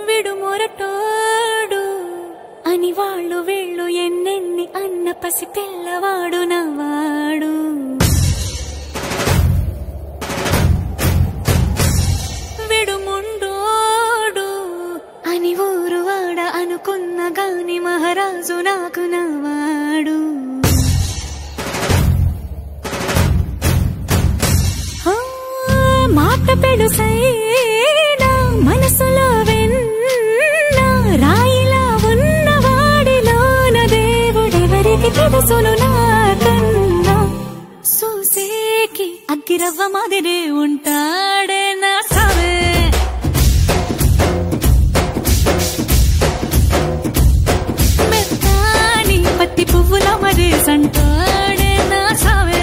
విడు మొరటోడు అని వాళ్ళు వీళ్ళు ఎన్నెన్ని అన్న పసి పిల్లవాడు నవ్వాడు. విడు ముండోడు అని ఊరు వాడ అనుకున్న గాని మహారాజు నాకు నవ్వాడు. మాట పెడుసైనా మనసులో వెన్న రాయిలా ఉన్నవాడిలోన దేవుడెవరికి తెలుసును నాకన్నా. చూసేకి అగ్గిరవ్వ మాదిరే ఉంటాడే నా సావే. మెత్తాని పత్తి పువ్వుల మరేసంటాడే నా సావే.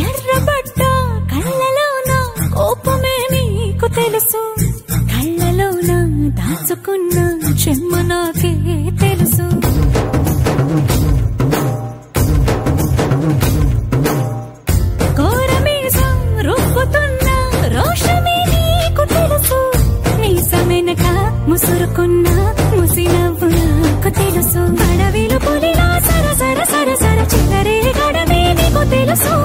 ఎర్రబడ్డ కళ్ళలోన కోపమే నీకు తెలుసు, కళ్ళలోన దాచుకున్న చెమ్మ నాకే తెలుసు. కోరమీసం రుబ్బుతున్న రోషమే నీకు తెలుసు, మీసమెనక ముసురుకున్న ముసినవ్వు నాకు తెలుసు. అడవిలు పులిలా సర సర సర సర చిల్లరే గడమే నీకు తెలుసు.